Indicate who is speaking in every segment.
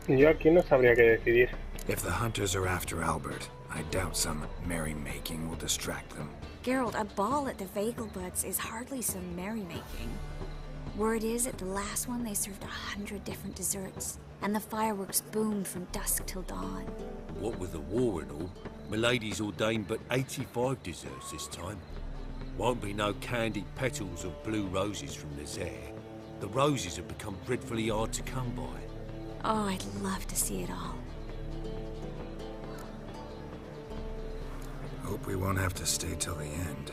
Speaker 1: Yo aquí no sabría qué decidir.
Speaker 2: If the hunters are after Albert, I doubt some merrymaking will distract them.
Speaker 3: Geralt, a ball at the Vegelbuds is hardly some merrymaking. Word is, at the last one they served 100 different desserts, and the fireworks boomed from dusk till dawn.
Speaker 4: What with the war and all, Milady's ordained but 85 desserts this time. Won't be no candied petals or blue roses from Nazaire. The roses have become dreadfully hard to come by.
Speaker 3: Oh, I'd love to see it all.
Speaker 2: Hope we won't have to stay till the end.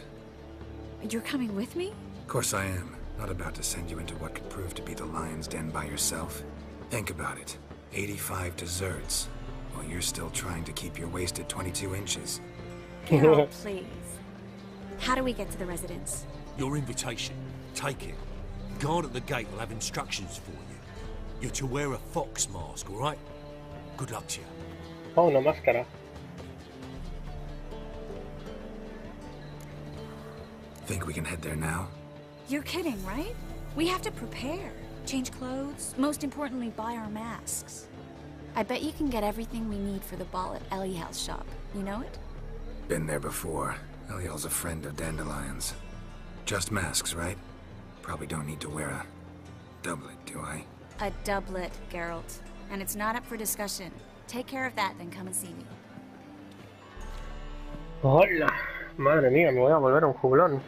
Speaker 3: You're coming with me?
Speaker 2: Of course I am. Not about to send you into what could prove to be the lion's den by yourself. Think about it. 85 desserts, while you're still trying to keep your waist at 22 inches.
Speaker 3: Geralt, please. How do we get to the residence?
Speaker 4: Your invitation. Take it. Guard at the gate will have instructions for you. You're to wear a fox mask, all right? Good luck to you.
Speaker 1: Oh, una máscara.
Speaker 2: Think we can head there now?
Speaker 3: You're kidding, right? We have to prepare. Change clothes. Most importantly, buy our masks. I bet you can get everything we need for the ball at Eliel's shop. You know it?
Speaker 2: Been there before. Eliel's a friend of Dandelion's. Just masks, right? Probably don't need to wear a doublet, do I?
Speaker 3: A doublet, Geralt. And it's not up for discussion. Take care of that, then come and see me.
Speaker 1: Hola. Madre mía, me voy a volver un juglón.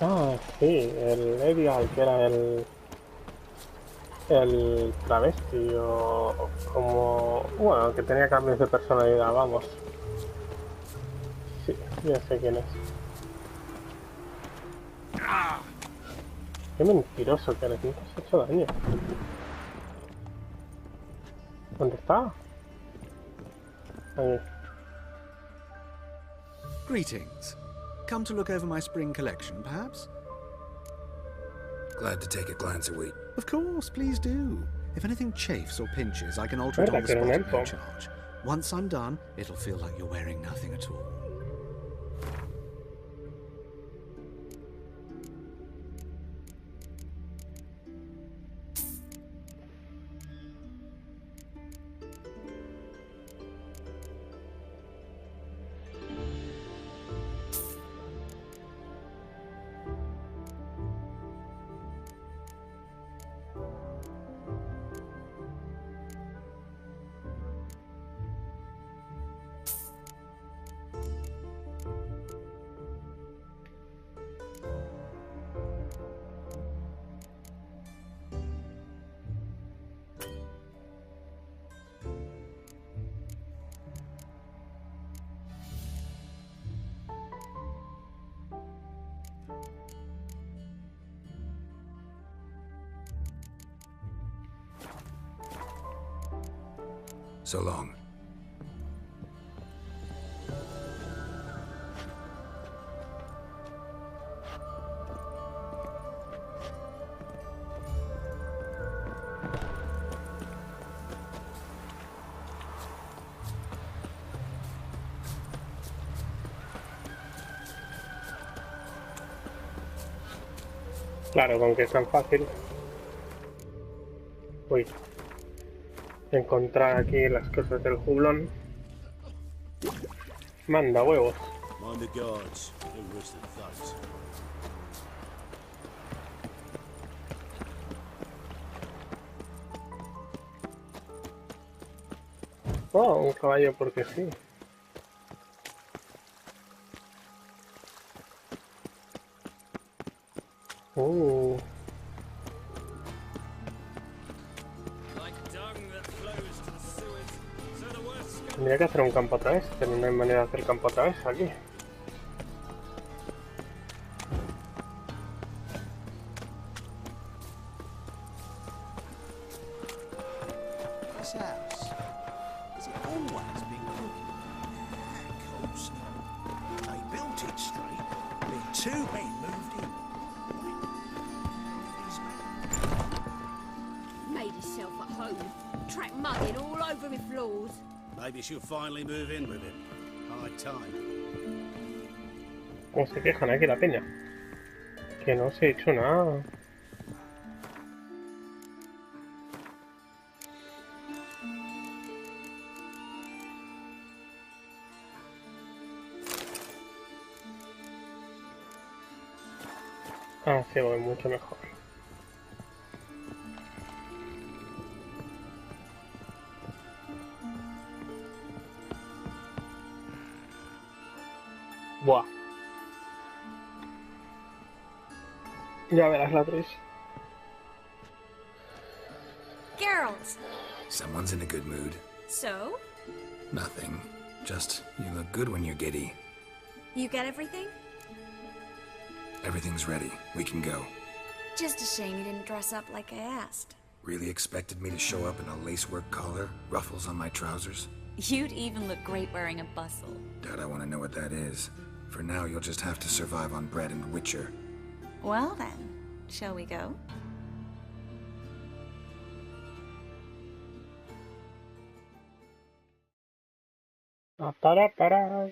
Speaker 1: Ah, sí, el Edial, que era el travesti o como... Bueno, que tenía cambios de personalidad, vamos. Sí, ya sé quién es. Qué mentiroso que eres, no te has hecho daño. ¿Dónde está? Ahí.
Speaker 5: Greetings. Come to look over my spring collection, perhaps?
Speaker 2: Glad to take a glance at what...
Speaker 5: Of course, please do. If anything chafes or pinches, I can alter it on the spot at no charge. Once I'm done, it'll feel like you're wearing nothing at all.
Speaker 2: So long.
Speaker 1: Claro, con que es tan fácil. Uy. Encontrar aquí las cosas del jublón. Manda huevos.
Speaker 4: Mind the guards. No rest of the thugs.
Speaker 1: Oh, un caballo porque sí. Tendría que hacer un campo otra vez, pero no hay manera de hacer campo otra vez aquí.
Speaker 6: This house, has it always been crooked? Of course not. They built it straight
Speaker 7: lord.
Speaker 6: Maybe she'll finally move in with him. High time.
Speaker 1: ¿Cómo se quejan aquí la peña? Que no se ha hecho nada. Ah, sí, voy mucho mejor. Buah. Ya verás la 3.
Speaker 3: Geralt!
Speaker 2: Someone's in a good mood.
Speaker 3: So?
Speaker 2: Nothing. Just, you look good when you're giddy.
Speaker 3: You get everything?
Speaker 2: Everything's ready. We can go.
Speaker 3: Just a shame you didn't dress up like I asked.
Speaker 2: Really expected me to show up in a lacework collar, ruffles on my trousers?
Speaker 3: You'd even look great wearing a bustle.
Speaker 2: Doubt I want to know what that is. For now, you'll just have to survive on bread and witcher.
Speaker 3: Well then, shall we go?
Speaker 1: Para.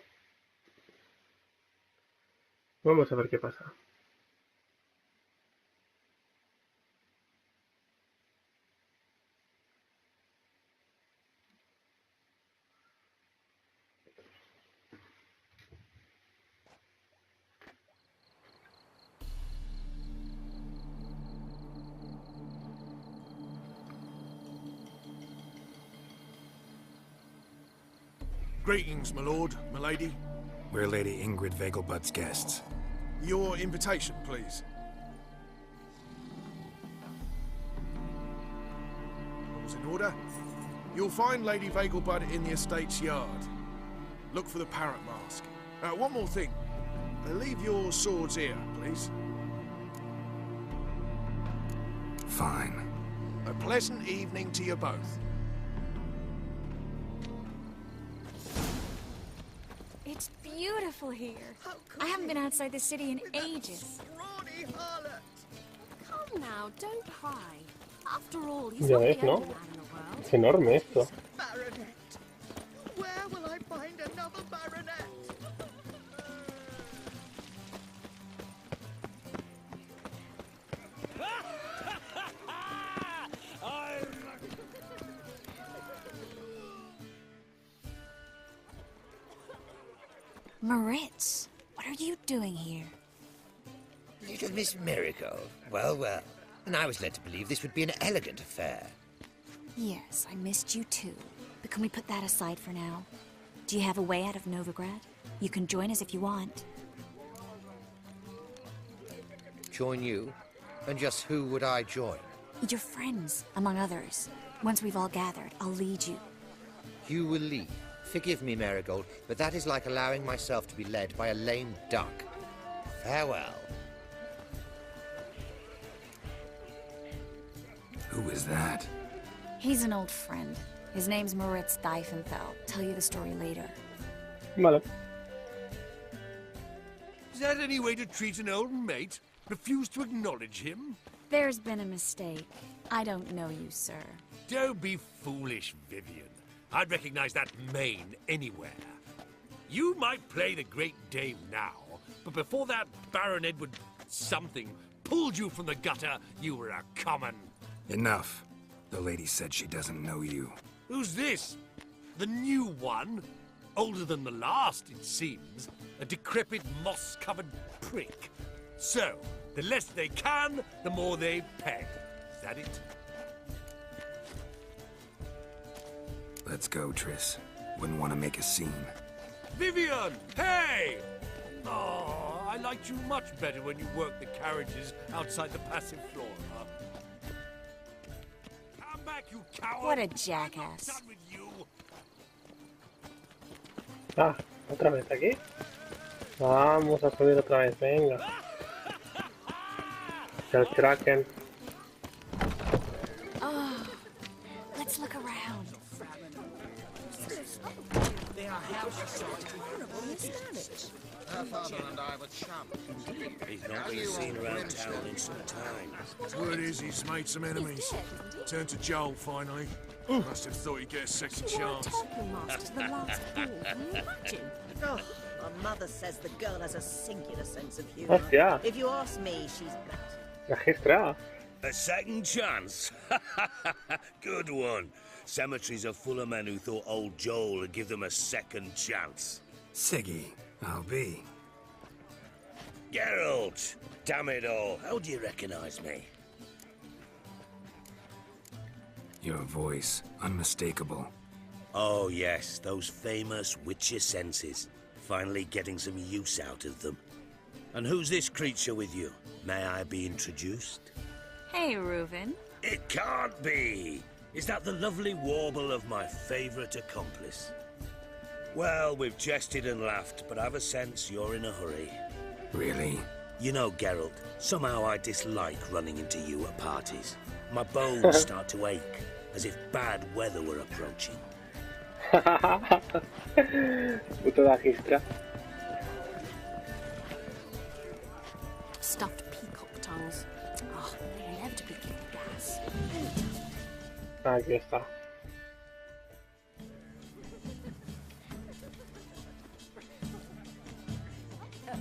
Speaker 1: Vamos a ver qué pasa.
Speaker 8: Greetings, my lord, my lady.
Speaker 2: We're Lady Ingrid Vegelbud's guests.
Speaker 8: Your invitation, please. All's in order. You'll find Lady Vegelbud in the estate's yard. Look for the parrot mask. One more thing. Leave your swords here, please.
Speaker 2: Fine.
Speaker 8: A pleasant evening to you both.
Speaker 3: It's beautiful here. I haven't been outside the city in ages.
Speaker 7: Come now, don't cry. After all, he's
Speaker 1: Ya
Speaker 7: not
Speaker 1: ves,
Speaker 7: the
Speaker 1: ¿no?
Speaker 7: only man in the world.
Speaker 1: Es enorme esto.
Speaker 9: Baronet! Where will I find another baronet?
Speaker 3: Moritz, what are you doing here?
Speaker 10: Little Miss Miracle. Well, well. And I was led to believe this would be an elegant affair.
Speaker 3: Yes, I missed you too. But can we put that aside for now? Do you have a way out of Novigrad? You can join us if you want.
Speaker 10: Join you? And just who would I join?
Speaker 3: Your friends, among others. Once we've all gathered, I'll lead you.
Speaker 10: You will lead. Forgive me, Marigold, but that is like allowing myself to be led by a lame duck. Farewell.
Speaker 2: Who is that?
Speaker 3: He's an old friend. His name's Moritz Diefenfeld. Tell you the story later.
Speaker 1: Vale.
Speaker 4: Is that any way to treat an old mate? Refuse to acknowledge him?
Speaker 3: There's been a mistake. I don't know you, sir.
Speaker 4: Don't be foolish, Vivian. I'd recognize that mane anywhere. You might play the Great Dame now, but before that Baron Edward something pulled you from the gutter, you were a common.
Speaker 2: Enough. The lady said she doesn't know you.
Speaker 4: Who's this? The new one? Older than the last, it seems. A decrepit, moss-covered prick. So, the less they can, the more they pay. Is that it?
Speaker 2: Let's go, Triss. Wouldn't want to make a scene.
Speaker 4: Vivian! Hey! Oh, I liked you much better when you worked the carriages outside the passive floor, huh? Come back, you coward!
Speaker 3: What a jackass.
Speaker 4: I'm not done with you.
Speaker 1: Ah, otra vez aquí. Vamos a subir otra vez, venga. El Kraken.
Speaker 3: Oh, let's look around.
Speaker 7: Horrible miscarriage.
Speaker 10: Her father and I were chums.
Speaker 6: He's not been seen around town in some time.
Speaker 8: Word is he's made some enemies. Turned to Joel, finally. Must have thought he'd get a second
Speaker 7: She wore a
Speaker 8: chance.
Speaker 7: token mask to the last ball. Can you imagine?
Speaker 11: Oh, my mother says the girl has a singular sense of humour.
Speaker 1: Hostia,
Speaker 11: If you ask me, she's bad.
Speaker 1: registrada.
Speaker 6: A second chance? Good one. Cemeteries are full of men who thought old Joel would give them a second chance.
Speaker 2: Siggy, I'll be.
Speaker 6: Geralt! Damn it all, how do you recognize me?
Speaker 2: Your voice, unmistakable.
Speaker 6: Oh yes, those famous witcher senses. Finally getting some use out of them. And who's this creature with you? May I be introduced?
Speaker 3: Hey, Reuven.
Speaker 6: It can't be! Is that the lovely warble of my favourite accomplice? Well, we've jested and laughed, but I've a sense you're in a hurry.
Speaker 2: Really?
Speaker 6: You know, Geralt, somehow I dislike running into you at parties. My bones start to ache, as if bad weather were approaching.
Speaker 1: Puto registra.
Speaker 7: Stuffed peacock tongues. Oh, they inevitably give me gas.
Speaker 1: Aquí está.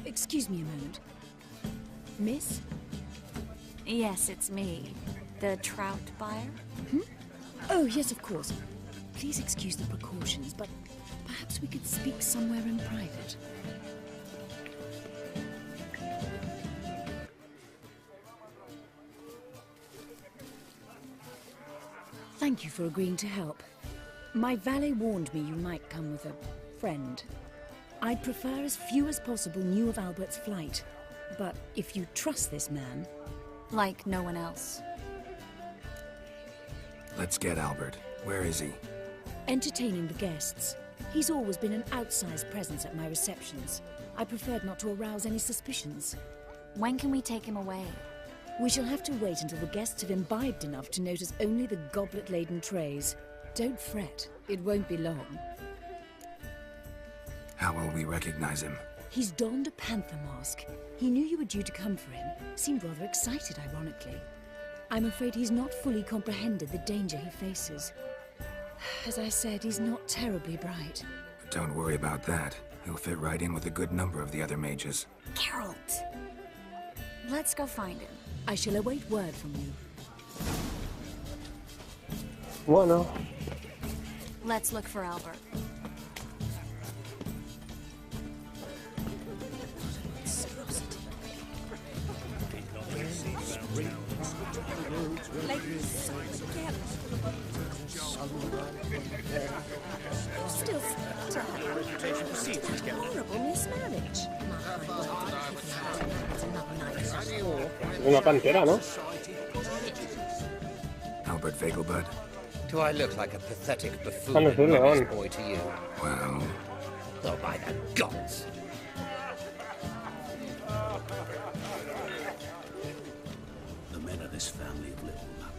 Speaker 7: Excuse me a moment. Miss?
Speaker 3: Yes, it's me. The trout buyer?
Speaker 7: Oh, yes, of course. Please excuse the precautions, but perhaps we could speak somewhere in private. Thank you for agreeing to help. My valet warned me you might come with a friend. I'd prefer as few as possible knew of Albert's flight. But if you trust this man...
Speaker 3: Like no one else.
Speaker 2: Let's get Albert. Where is he?
Speaker 7: Entertaining the guests. He's always been an outsized presence at my receptions. I preferred not to arouse any suspicions.
Speaker 3: When can we take him away?
Speaker 7: We shall have to wait until the guests have imbibed enough to notice only the goblet-laden trays. Don't fret. It won't be long.
Speaker 2: How will we recognize him?
Speaker 7: He's donned a panther mask. He knew you were due to come for him. Seemed rather excited, ironically. I'm afraid he's not fully comprehended the danger he faces. As I said, he's not terribly bright.
Speaker 2: Don't worry about that. He'll fit right in with a good number of the other mages.
Speaker 3: Geralt! Let's go find him.
Speaker 7: I shall await word from you.
Speaker 1: Bueno.
Speaker 3: Let's look for Albert.
Speaker 7: Still horrible mismarriage.
Speaker 1: Es una pantera, ¿no?
Speaker 2: Albert Vegelbud?
Speaker 10: Do I look like a pathetic buffoon
Speaker 1: Ah, no, es un
Speaker 10: and mummy's
Speaker 1: león.
Speaker 10: boy to you?
Speaker 2: Well,
Speaker 10: Oh, by the gods!
Speaker 6: The men of this family have little luck.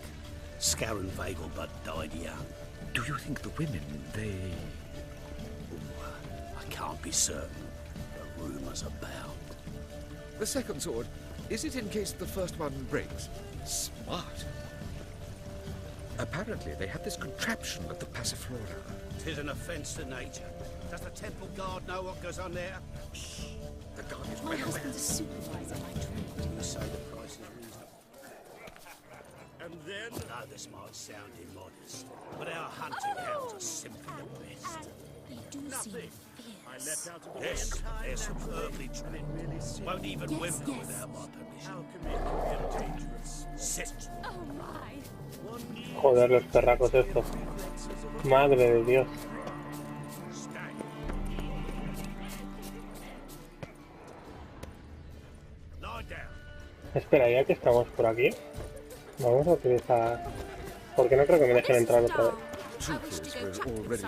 Speaker 6: Scar and Vegelbud died young.
Speaker 12: Do you think the women, they...
Speaker 6: I can't be certain, but rumours abound.
Speaker 12: The second sword, is it in case the first one breaks? Smart. Apparently they have this contraption at the Passiflora.
Speaker 6: 'Tis an offence to nature. Does the temple guard know what goes on there?
Speaker 12: Shh. The guard is
Speaker 7: My
Speaker 12: well
Speaker 7: husband's a supervisor by trade.
Speaker 6: You say the price is reasonable. And then, I know this might sound immodest, but our hunting hounds are simply the best.
Speaker 7: They do seem fierce.
Speaker 6: Yes, they're superbly trained. Won't even whimper without my permission. Sit.
Speaker 7: Oh my!
Speaker 1: Joder, los perracos estos. Madre de Dios. Espera, ya que estamos por aquí, vamos a utilizar... Porque no creo que me dejen entrar otra vez.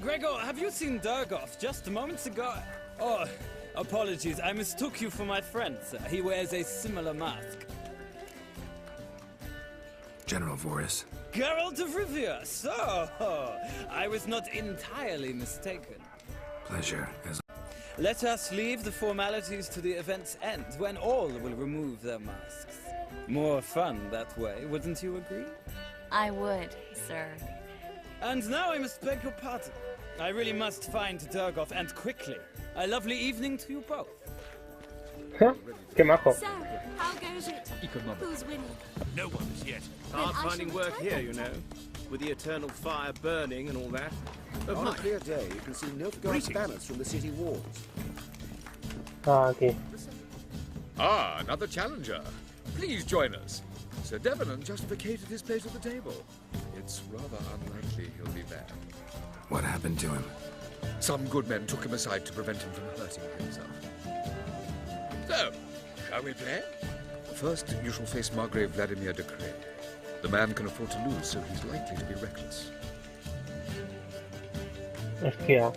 Speaker 13: Gregor, have you seen Durgoff just moments ago? Oh, apologies, I mistook you for my friend, sir. He wears a similar mask.
Speaker 2: General Voris,
Speaker 13: Geralt of Rivia! So, I was not entirely mistaken.
Speaker 2: Pleasure, as...
Speaker 13: Let us leave the formalities to the event's end, when all will remove their masks. More fun that way, wouldn't you agree?
Speaker 3: I would, sir.
Speaker 13: And now I must beg your pardon. I really must find Durgoff, and quickly. A lovely evening to you both.
Speaker 1: Qué majo.
Speaker 14: So, how goes it? Who's winning?
Speaker 15: No one as yet.
Speaker 14: Hard
Speaker 15: finding work here, you know. With the eternal fire burning and all that.
Speaker 16: On a clear day, you can see Nilfgaard's banners from the city walls.
Speaker 1: Ah, aquí.
Speaker 12: Ah, another challenger. Please join us. Sir Devenant just vacated his place at the table. It's rather unlikely he'll be back.
Speaker 2: What happened to him?
Speaker 12: Some good men took him aside to prevent him from hurting himself. So, shall we play? First, you shall face Margrave Vladimir de Cray. The man can afford to lose, so he's likely to be reckless.
Speaker 1: Hostia.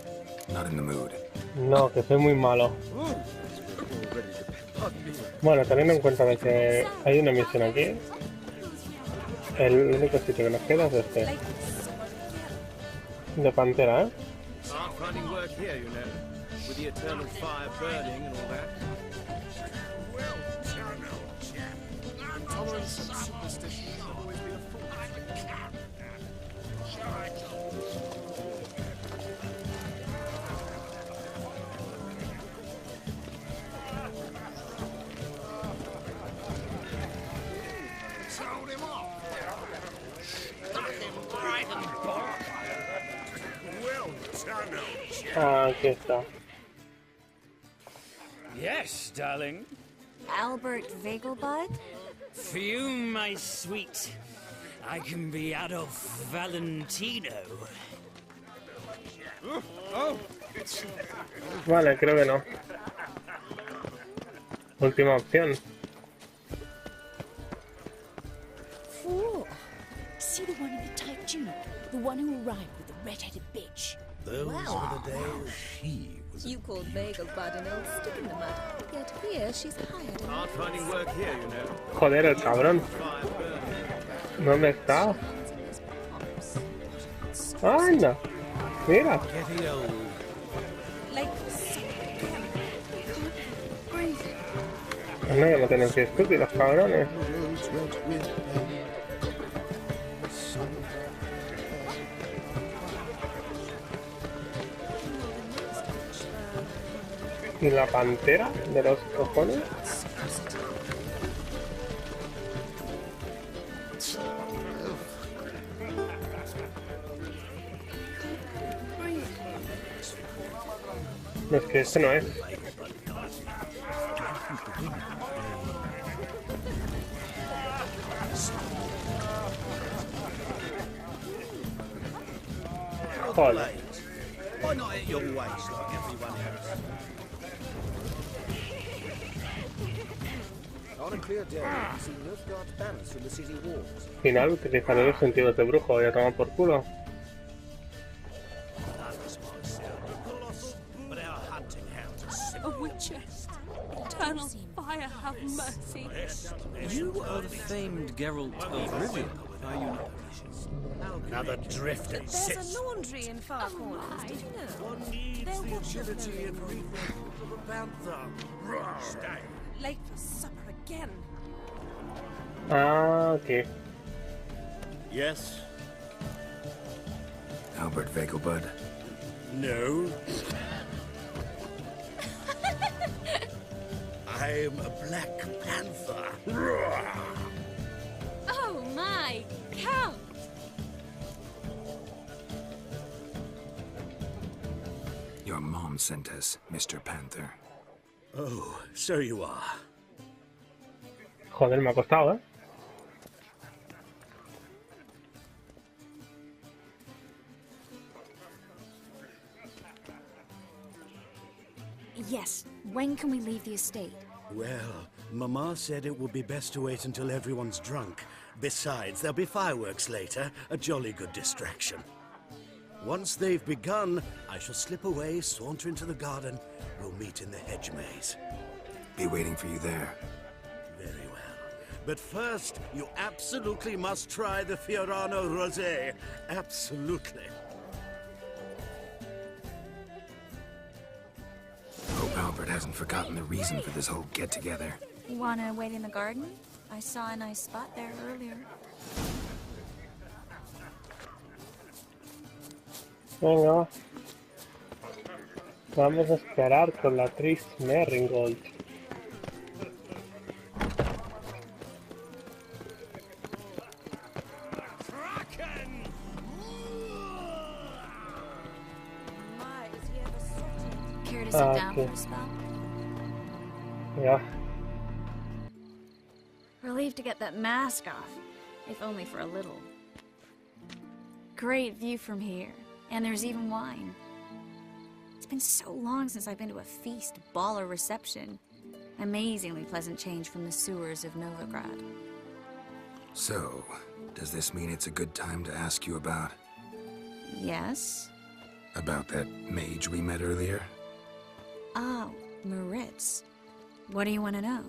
Speaker 2: Not in the mood.
Speaker 1: No, que soy muy malo. Bueno, teniendo en cuenta de que hay una misión aquí, el único sitio que nos queda es este. De Pantera, ¿eh?
Speaker 15: Hard finding work here, you know. With the eternal fire burning and all that.
Speaker 8: Intolerance and superstition have always been a fault.
Speaker 9: Sold him off. Stuck him right and back. Well done,
Speaker 1: Ah, aquí está.
Speaker 13: Yes, darling.
Speaker 3: Albert Vegelbud?
Speaker 17: For you, my sweet, I can be Adolf Valentino.
Speaker 1: Vale, creo que no. Última opción.
Speaker 7: Four. See the one in the tight tunic? The one who arrived with the red-headed bitch.
Speaker 6: Those were the days.
Speaker 14: You called Vegelbud an old stick in the mud, yet here she's hired.
Speaker 15: Hard finding work here, you know.
Speaker 1: Joder, el cabrón. ¿Dónde está? ¡Anda! Mira. No, que no tienen que estúpidos, cabrones. ¿Y la pantera de los cojones? No, es que este no es. Joder.
Speaker 6: Why not at your waist like everyone else?
Speaker 16: On a clear day, you can see Nilfgaard's banners from the city walls.
Speaker 1: Al final utilizaré los sentidos de brujo y a tomar por culo.
Speaker 14: A witchest. Eternal fire, have mercy.
Speaker 13: You are the famed Geralt of Rivia, are you not?
Speaker 6: Another drifter
Speaker 14: There's
Speaker 6: sits.
Speaker 14: a laundry in far corners, did you know?
Speaker 6: One needs the agility and reflex of a panther. Stay.
Speaker 14: Late for supper again.
Speaker 1: Ah, ok.
Speaker 6: Yes?
Speaker 2: Albert Vegelbud.
Speaker 6: No. I'm a Black Panther.
Speaker 14: Oh my, Count!
Speaker 2: Your mom sent us, Mr. Panther.
Speaker 6: Oh, so you are.
Speaker 1: Joder, me ha costado, ¿eh?
Speaker 3: Yes. When can we leave the estate?
Speaker 6: Well, Mama said it would be best to wait until everyone's drunk. Besides, there'll be fireworks later, a jolly good distraction. Once they've begun, I shall slip away, saunter into the garden. We'll meet in the hedge maze.
Speaker 2: Be waiting for you there.
Speaker 6: Very well. But first, you absolutely must try the Fiorano Rosé. Absolutely.
Speaker 2: Hope Albert hasn't forgotten the reason for this whole get-together.
Speaker 3: You wanna wait in the garden? I saw a nice spot there earlier.
Speaker 1: Venga, va. Vamos a esperar con la actriz Marigold.
Speaker 3: Care to sit down for a spell?
Speaker 1: Yeah.
Speaker 3: Relieved to get that mask off, if only for a little. Great view from here, and there's even wine. It's been so long since I've been to a feast, ball, or reception. Amazingly pleasant change from the sewers of Novigrad.
Speaker 2: So, does this mean it's a good time to ask you about...
Speaker 3: Yes?
Speaker 2: About that mage we met earlier?
Speaker 3: Oh, Moritz. What do you want to know?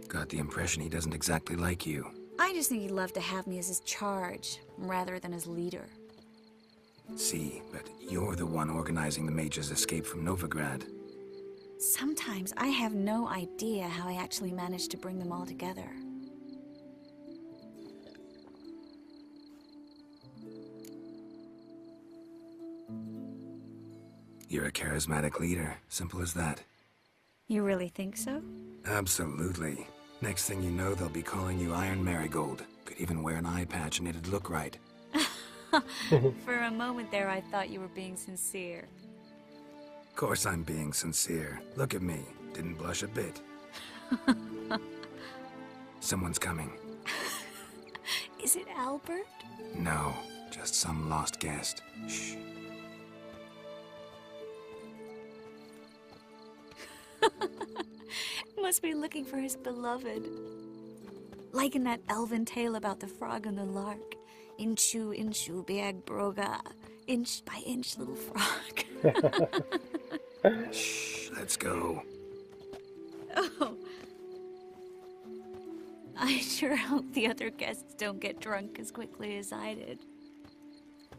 Speaker 2: Got the impression he doesn't exactly like you.
Speaker 3: I just think he'd love to have me as his charge, rather than his leader.
Speaker 2: See, but you're the one organizing the mage's escape from Novigrad.
Speaker 3: Sometimes I have no idea how I actually managed to bring them all together.
Speaker 2: You're a charismatic leader. Simple as that.
Speaker 3: You really think so?
Speaker 2: Absolutely. Next thing you know, they'll be calling you Iron Marigold. Could even wear an eye patch and it'd look right.
Speaker 3: For a moment there, I thought you were being sincere.
Speaker 2: Of course I'm being sincere. Look at me. Didn't blush a bit. Someone's coming.
Speaker 3: Is it Albert?
Speaker 2: No, just some lost guest. Shh.
Speaker 3: Must be looking for his beloved. Like in that elven tale about the frog and the lark. Inchu, inchu, bag broga. Inch by inch, little frog.
Speaker 2: Shh, let's go.
Speaker 3: Oh. I sure hope the other guests don't get drunk as quickly as I did.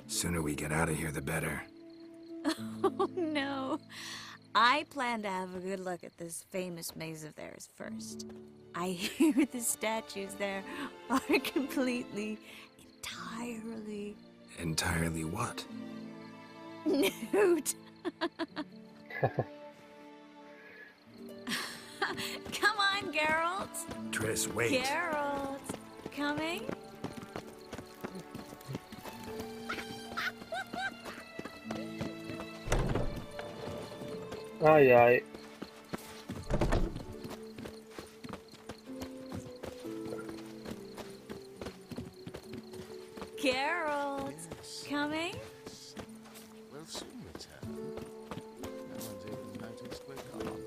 Speaker 2: Sooner we get out of here, the better.
Speaker 3: Oh, no. I plan to have a good look at this famous maze of theirs first. I hear the statues there are completely, entirely...
Speaker 2: Entirely what?
Speaker 3: Nude. Come on, Geralt.
Speaker 2: Triss, wait.
Speaker 3: Geralt, coming?
Speaker 1: Ay, ay.
Speaker 3: Geralt, coming?
Speaker 8: We'll soon return. No one's even noticed we're gone.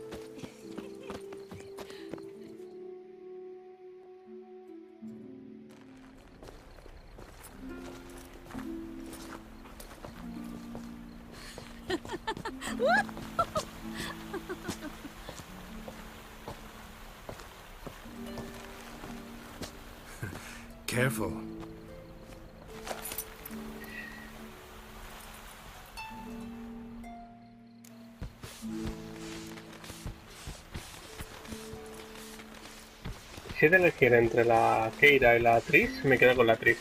Speaker 2: Careful.
Speaker 1: Si he de elegir entre la Keira y la Triss, me quedo con la Triss.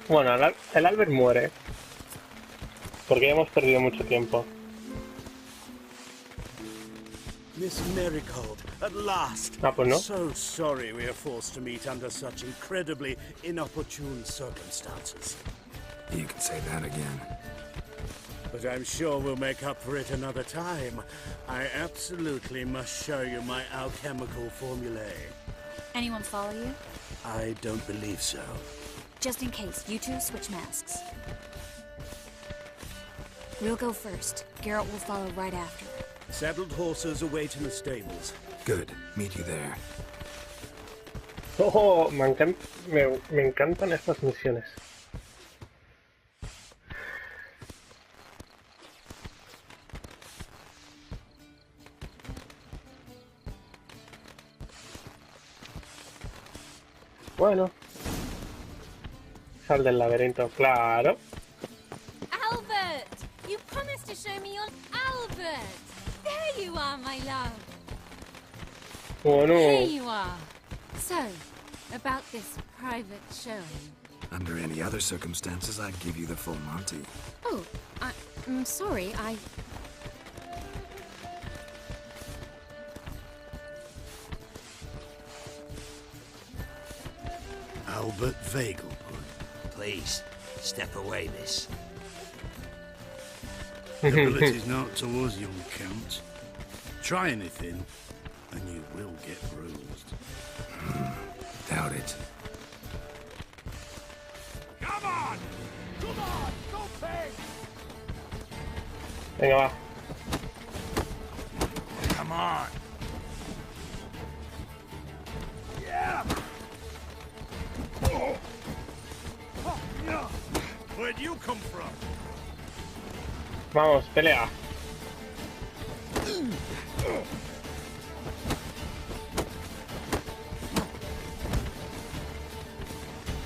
Speaker 1: Bueno, el Albert muere. Porque ya hemos perdido mucho tiempo.
Speaker 6: Miss Marigold, at last.
Speaker 1: Ah, pues no.
Speaker 6: So sorry we are forced to meet under such incredibly inopportune circumstances.
Speaker 2: You can say that again.
Speaker 6: But I'm sure we'll make up for it another time. I absolutely must show you my alchemical formulae.
Speaker 3: Anyone follow you?
Speaker 6: I don't believe so.
Speaker 3: Just in case, you two switch masks. We'll go first. Geralt will follow right after.
Speaker 6: Saddled horses await in the stables.
Speaker 2: Good. Meet you there.
Speaker 1: Oh, me encantan estas misiones. Bueno. Sal del laberinto, claro.
Speaker 14: Albert! You promised to show me your Albert! There you are, my love!
Speaker 1: Bueno.
Speaker 14: Here you are. So, about this private showing.
Speaker 2: Under any other circumstances, I'd give you the full Monty.
Speaker 14: Oh, I'm sorry,
Speaker 6: Albert Vegelbud.
Speaker 17: Please, step away, miss.
Speaker 6: Ability's not towards young Count. Try anything, and you will get bruised.
Speaker 2: Doubt it.
Speaker 8: Come on! Come on! Go big!
Speaker 1: Venga, va.
Speaker 8: Come on! Yeah! Where'd you come from?
Speaker 1: Vamos, pelea.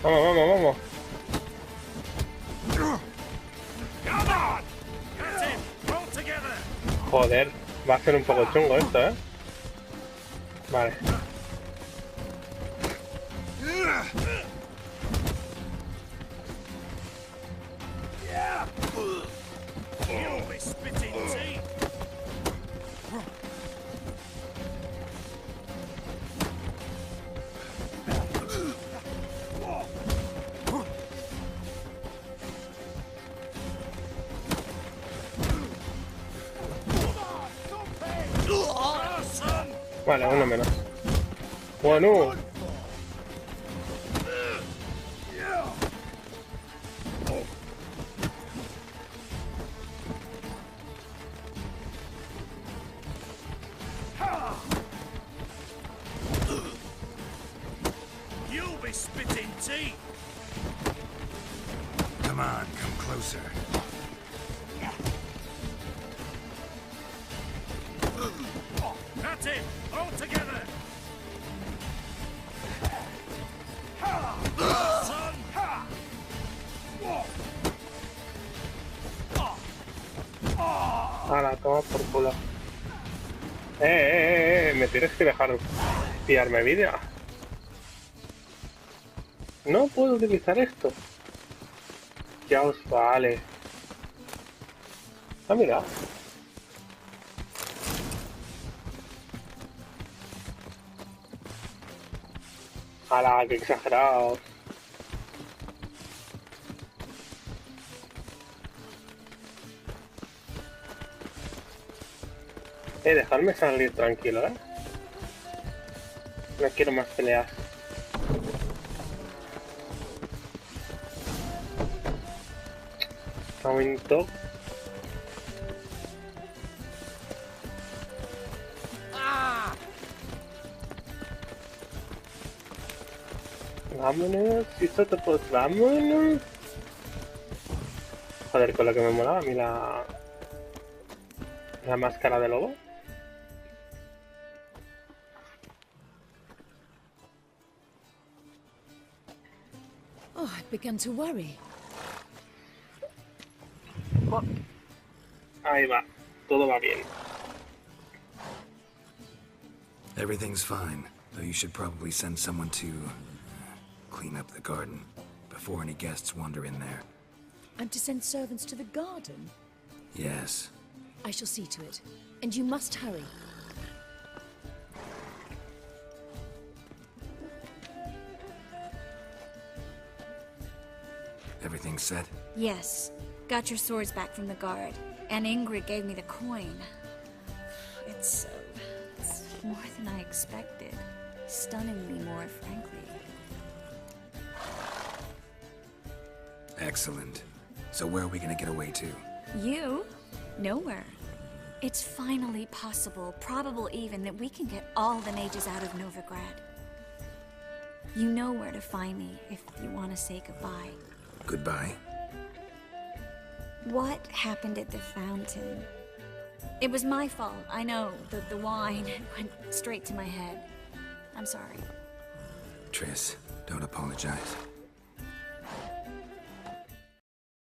Speaker 1: Vamos, vamos, vamos.
Speaker 8: Come on! That's it! Roll together!
Speaker 1: Joder, va a ser un poco chungo esto, ¿eh? Vale.
Speaker 8: Yeah! You'll be spitting teeth!
Speaker 1: Vale, uno menos. Bueno.
Speaker 8: You'll be spitting teeth!
Speaker 2: Come on, come closer.
Speaker 8: That's it! All together! Son!
Speaker 1: Ahora, toma por culo. Me tienes que dejar pillarme vida. No puedo utilizar esto. Ya os vale. Ah, mira. ¡Hala, qué exagerados! Dejadme salir tranquilo, ¿eh? No quiero más peleas. Momento. Vámonos, isótopos, vámonos. Joder, con lo que me molaba a mí la máscara de lobo.
Speaker 7: Oh, I began to worry.
Speaker 1: Ahí va, todo va bien.
Speaker 2: Everything's fine, though you should probably send someone to clean up the garden before any guests wander in there.
Speaker 7: I'm to send servants to the garden?
Speaker 2: Yes.
Speaker 7: I shall see to it. And you must hurry.
Speaker 2: Everything set?
Speaker 3: Yes. Got your swords back from the guard. And Ingrid gave me the coin. It's more than I expected. Stunningly more, frankly.
Speaker 2: Excellent. So where are we gonna get away to?
Speaker 3: You? Nowhere. It's finally possible, probable even, that we can get all the mages out of Novigrad. You know where to find me if you want to say goodbye.
Speaker 2: Goodbye?
Speaker 3: What happened at the fountain? It was my fault, I know. The wine went straight to my head. I'm sorry.
Speaker 2: Triss, Don't apologize.